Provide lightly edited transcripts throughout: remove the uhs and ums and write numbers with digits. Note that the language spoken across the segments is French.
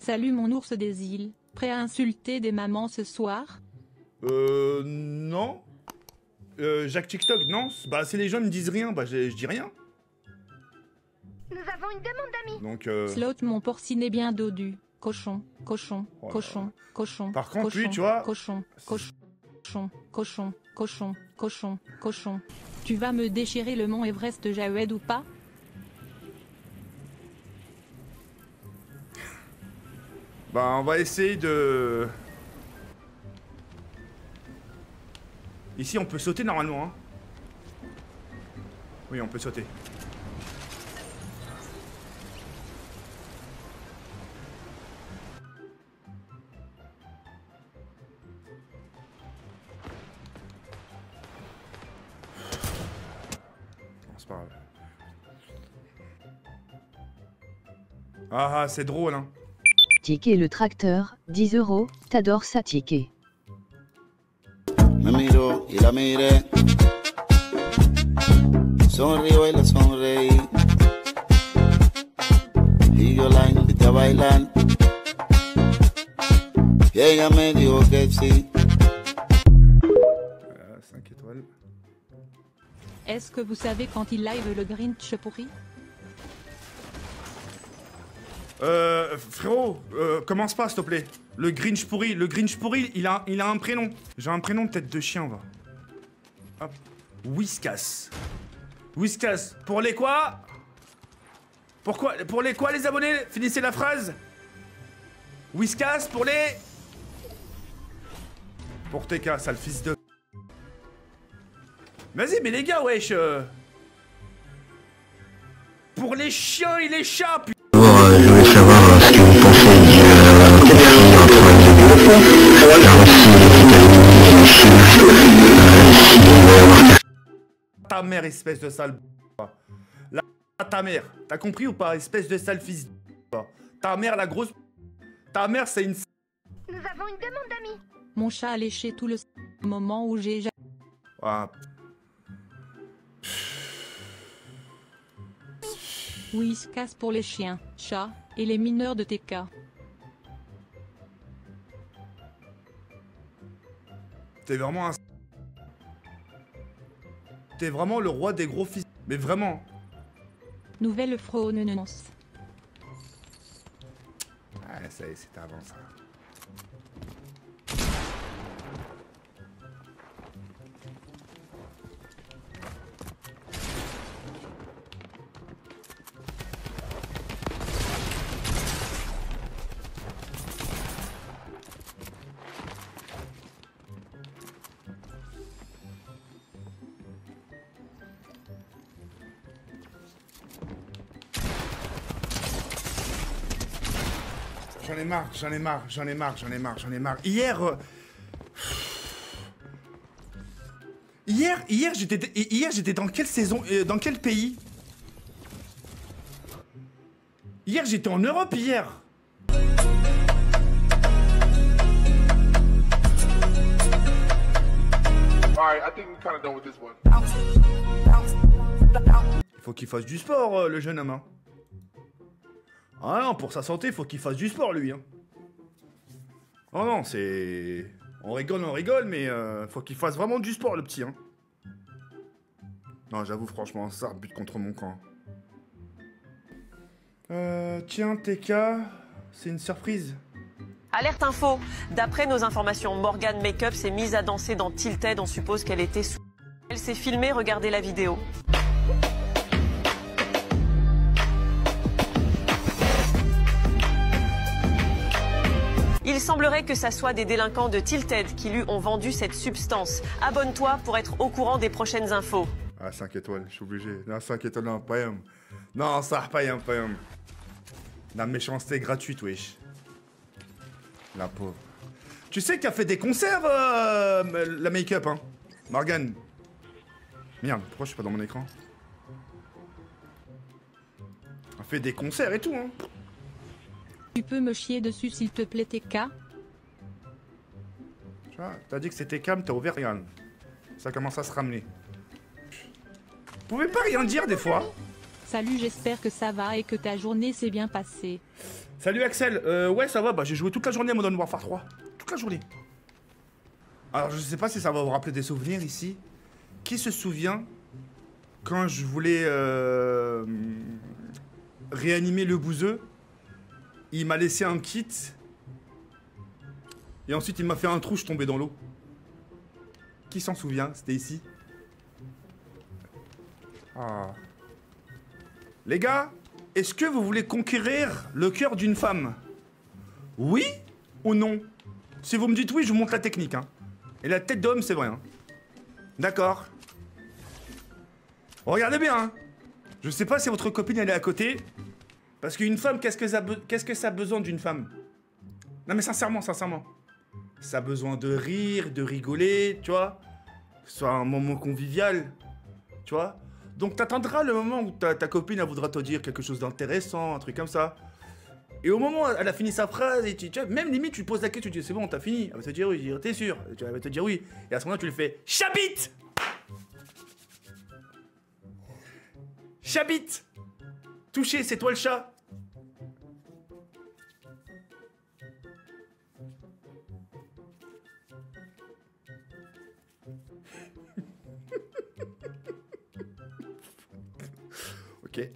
Salut mon ours des îles, prêt à insulter des mamans ce soir? Non. Jacques TikTok, non. Bah, si les gens me disent rien, bah, je dis rien. Nous avons une demande d'amis. Donc, Slot mon porcinet bien dodu. Cochon, cochon, Oh là cochon, là. cochon. Par contre, cochon, lui, tu vois, Cochon, cochon, cochon, cochon, cochon, cochon. Tu vas me déchirer le mont Everest Jawed ou pas? bah, on va essayer de... Ici, on peut sauter normalement, hein. Oui, on peut sauter. Non, c'est pas grave. Ah, c'est drôle, hein. Ticket le tracteur, 10 €, t'adores ça ticket. Me miro y la miré, sonrío y la sonreí, y yo la invité a bailar, y ella me dijo que sí. 5 étoiles. Est-ce que vous savez quand il live le Grinch pourri? Frérot, commence pas s'il te plaît. Le Grinch pourri, il a un prénom. J'ai un prénom peut-être de chien, va. Hop. Whiskas. Whiskas. Pour les quoi? Pourquoi? Pour les quoi les abonnés? Finissez la phrase. Whiskas pour les... Pour TK, sale fils de... Vas-y, mais les gars, wesh. Pour les chiens et les chats, putain. Je voulais savoir ce que vous pensez du conflit entre la Russie et les États-Unis. Ta mère, espèce de sale... La... Ta mère. T'as compris ou pas, espèce de sale fils de... Ta mère, la grosse... Ta mère, c'est une... Nous avons une demande d'amis. Mon chat a léché tout le moment où j'ai... Ah, Whiskas pour les chiens, chats et les mineurs de TK. t'es vraiment un... T'es vraiment le roi des gros fils... Mais vraiment. Nouvelle Fronenons. Ah, ça y est, c'était avant ça. J'en ai marre. Hier, j'étais dans quelle saison, dans quel pays? Hier, j'étais en Europe, hier. Il faut qu'il fasse du sport, le jeune homme, hein. Ah non, pour sa santé, faut qu'il fasse du sport, lui, hein. Oh non, c'est... On rigole, mais faut qu'il fasse vraiment du sport, le petit, hein. Non, j'avoue, franchement, ça bute contre mon camp. Tiens, TK, c'est une surprise. Alerte info. D'après nos informations, Morgan Makeup s'est mise à danser dans Tilted. On suppose qu'elle était sous... Elle s'est filmée, regardez la vidéo. Il semblerait que ça soit des délinquants de Tilted qui lui ont vendu cette substance. Abonne-toi pour être au courant des prochaines infos. Ah, 5 étoiles, je suis obligé. Non, 5 étoiles, non, payam. Non, ça, payam. La méchanceté gratuite, wesh. La pauvre. Tu sais qu'elle fait des concerts, la make-up, hein. Morgane. Merde, pourquoi je suis pas dans mon écran? Elle fait des concerts et tout, hein. Tu peux me chier dessus s'il te plaît TK? Tu vois, t'as dit que c'était calme, t'as ouvert, regarde. Ça commence à se ramener. Vous pouvez pas rien dire des fois? Salut, j'espère que ça va et que ta journée s'est bien passée. Salut Axel, ouais ça va, bah j'ai joué toute la journée à Modern Warfare 3. Toute la journée. Alors je sais pas si ça va vous rappeler des souvenirs ici. Qui se souvient quand je voulais réanimer le bouseux, il m'a laissé un kit. Et ensuite il m'a fait un trou, je tombais dans l'eau. Qui s'en souvient? C'était ici. Ah. Les gars, est-ce que vous voulez conquérir le cœur d'une femme? Oui ou non? Si vous me dites oui, je vous montre la technique. Hein. Et la tête d'homme, c'est vrai. Hein. D'accord. Regardez bien. Hein. Je sais pas si votre copine elle est à côté. Parce qu'une femme, qu'est-ce que ça a besoin d'une femme? Non mais sincèrement, sincèrement. Ça a besoin de rire, de rigoler, tu vois. Que ce soit un moment convivial, tu vois. Donc t'attendras le moment où ta copine elle voudra te dire quelque chose d'intéressant, un truc comme ça. Et au moment où elle a fini sa phrase, et tu vois, même limite tu poses la question, tu dis c'est bon, t'as fini. Elle va te dire oui, t'es sûr. Elle va te dire oui. Et à ce moment-là tu lui fais Chabit. Chabit. Touché, c'est toi le chat. Ok.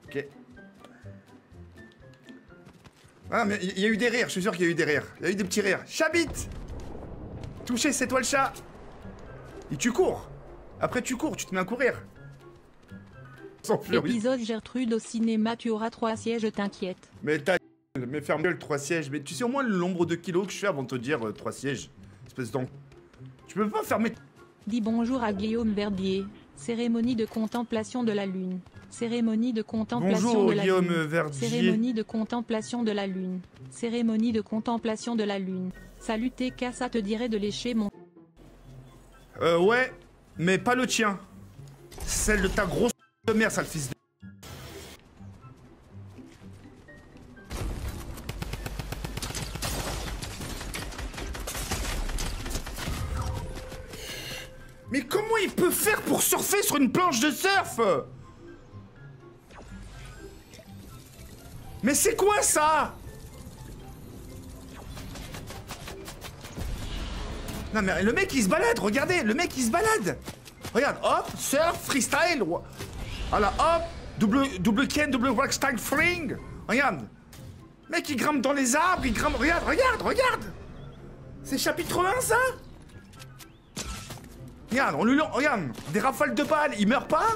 Ok. Ah, mais il y a eu des rires, je suis sûr qu'il y a eu des rires. Il y a eu des petits rires. Chabit! Touché, c'est toi le chat! Et tu cours! Après, tu cours, tu te mets à courir. Sans furie. Épisode Gertrude au cinéma, tu auras 3 sièges, t'inquiète. Mais ta gueule, mais ferme gueule, 3 sièges. Mais tu sais au moins le nombre de kilos que je fais avant de te dire 3 sièges. Espèce d'en. Tu peux pas fermer. Dis bonjour à Guillaume Verdier. Cérémonie de contemplation de la lune. Cérémonie de contemplation Bonjour, de la Guillaume lune. Verdier. Cérémonie de contemplation de la lune. Cérémonie de contemplation de la lune. Salut TK, ça te dirait de lécher mon... Ouais, mais pas le tien. Celle de ta grosse de mère, sale fils de... Mais comment il peut faire pour surfer sur une planche de surf? Mais c'est quoi ça? Non mais le mec il se balade, regardez, le mec il se balade. Regarde, hop, surf, freestyle. Voilà, hop, double Ken, double Rockstyle Fring. Regarde. Mec il grimpe dans les arbres, il grimpe, regarde, regarde, regarde. C'est chapitre 1 ça? Regarde, on lui lance, regarde, des rafales de balles, il meurt pas?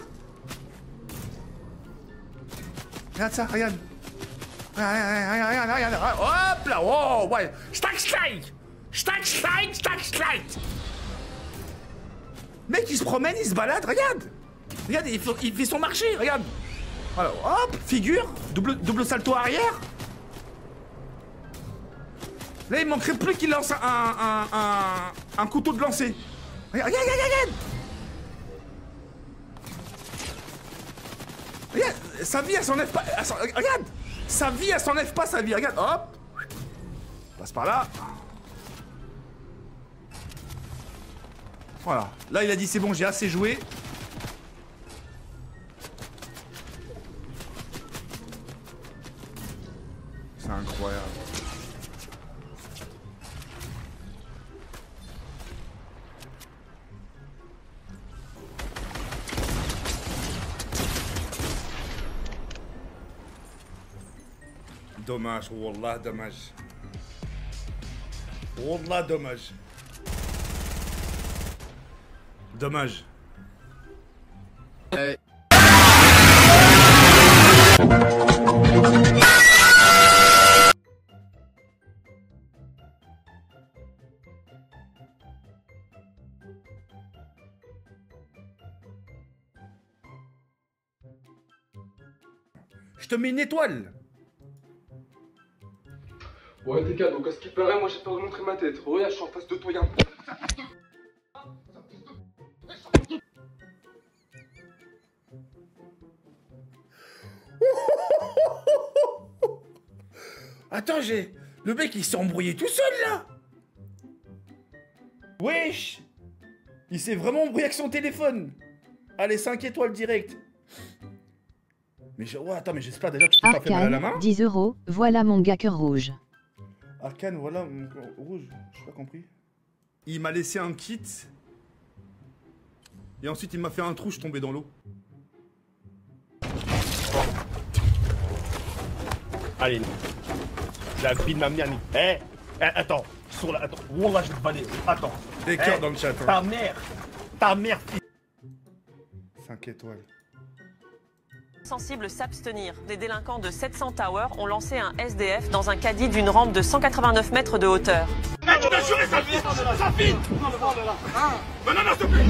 Regarde ça, regarde. Regarde, regarde, hop là, oh, ouais. Stack slide. Stack slide, stack slide. Mec, il se promène, il se balade, regarde. Regarde, il fait son marché, regarde. Voilà, hop, figure, double salto arrière. Là, il manquerait plus qu'il lance un couteau de lancer. Regarde, regarde, regarde. Regarde, sa vie, elle s'enlève pas. Regarde, sa vie, elle s'enlève pas, sa vie. Regarde, hop. Passe par là. Voilà. Là, il a dit c'est bon, j'ai assez joué. C'est incroyable. Dommage, wallah, dommage. Wallah, dommage. Dommage. Je te mets une étoile. Ouais, TK, donc à ce qui paraît, moi j'ai peur de montrer ma tête. Regarde, je suis en face de toi, y'a un... Attends, j'ai... Le mec, il s'est embrouillé tout seul, là. Wesh. Il s'est vraiment embrouillé avec son téléphone. Allez, 5 étoiles direct. Mais oh, attends, mais j'espère déjà que tu t'es pas fait mal à la main. Arcane, 10 €, voilà mon gars cœur rouge. Arcane, voilà, mon cœur rouge. J'ai pas compris. Il m'a laissé un kit. Et ensuite, il m'a fait un trou, je suis tombé dans l'eau. Allez, la vie de ma mère. Eh, attends, sur la. Attends, wallah, je vais te balayer. Attends. Des cœurs dans le chat. Hein. Ta mère, 5 étoiles. Sensibles s'abstenir. Des délinquants de 700 Tower ont lancé un SDF dans un caddie d'une rampe de 189 mètres de hauteur. tu m'as juré, sa fille. Non, s'il te plaît.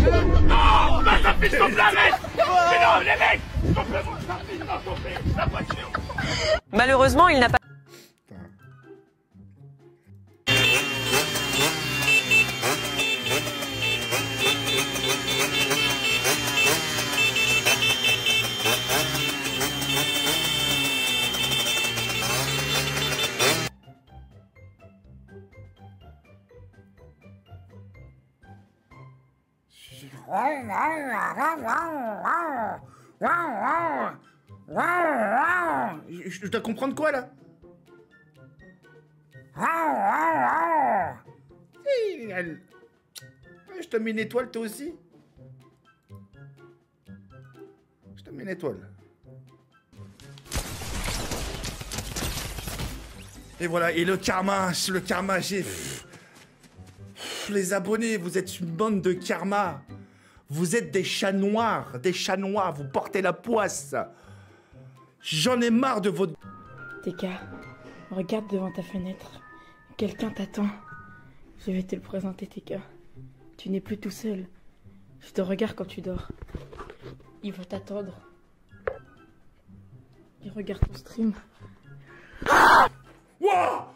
Non, sa fille, s'il te plaît, arrête. Mais non, les mecs, s'il te plaît, sa fille, non, s'il te plaît, la voiture. Malheureusement, il n'a pas... Je dois comprendre quoi là? Je te mets une étoile toi aussi. Je te mets une étoile. Et voilà, et le karma, j'ai... Les abonnés, vous êtes une bande de karma. Vous êtes des chats noirs, vous portez la poisse. J'en ai marre de votre... TK, regarde devant ta fenêtre. Quelqu'un t'attend. Je vais te le présenter, TK. Tu n'es plus tout seul. Je te regarde quand tu dors. Il va t'attendre. Il regarde ton stream. Wouah!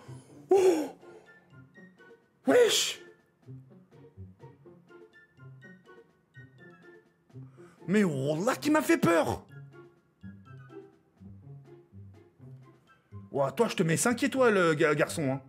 Oh! Wesh! Mais wallah qui m'a fait peur! Ouah, toi je te mets 5 étoiles, garçon, hein.